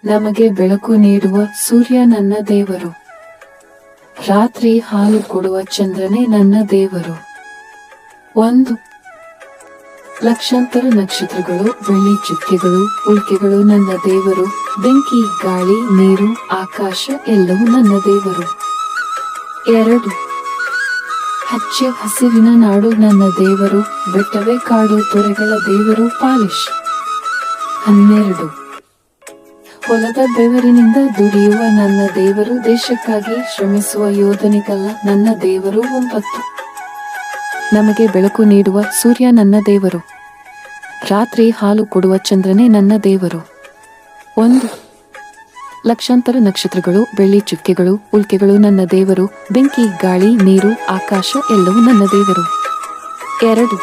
ನಮಗೆ ಬೆಳಕು ನೀಡುವ ಸೂರ್ಯ ನನ್ನ ದೇವರು. ರಾತ್ರಿ ಹಾಲು ಕೊಡುವ ಚಂದ್ರನೇ ನನ್ನ ದೇವರು. 1 ಲಕ್ಷಾಂತರ ನಕ್ಷತ್ರಗಳು, ಬೆಳ್ಳಿ ಚುಕ್ಕೆಗಳು, ಉಲ್ಕೆಗಳು ನನ್ನ ದೇವರು. ಬೆಂಕಿ, ಗಾಳಿ, ನೀರು, ಆಕಾಶ ಎಲ್ಲವೂ ನನ್ನ ದೇವರು. 2 ಹಚ್ಚ ಹಸಿರಿನ ನಾಡು ನನ್ನ ದೇವರು. ಬೆಟ್ಟವೇ ಕಾಡು, ತೊರೆಗಳ ದೇವರು ಪಾಲಿಶ್. 12 ಹೊಲದ ಬೆವರಿನಿಂದ ದುಡಿಯುವ ನನ್ನ ದೇವರು. ದೇಶಕ್ಕಾಗಿ ಶ್ರಮಿಸುವ ಯೋಧನಿಗಲ್ಲ ನನ್ನ ದೇವರು. 9 ನಮಗೆ ಬೆಳಕು ನೀಡುವ ಸೂರ್ಯ ನನ್ನ ದೇವರು. ರಾತ್ರಿ ಹಾಲು ಕೊಡುವ ಚಂದ್ರನೇ ನನ್ನ ದೇವರು. 1 ಲಕ್ಷಾಂತರ ನಕ್ಷತ್ರಗಳು, ಬೆಳ್ಳಿ ಚುಕ್ಕೆಗಳು, ಉಲ್ಕೆಗಳು ನನ್ನ ದೇವರು. ಬೆಂಕಿ, ಗಾಳಿ, ನೀರು, ಆಕಾಶ ಎಲ್ಲವೂ ನನ್ನ ದೇವರು. 2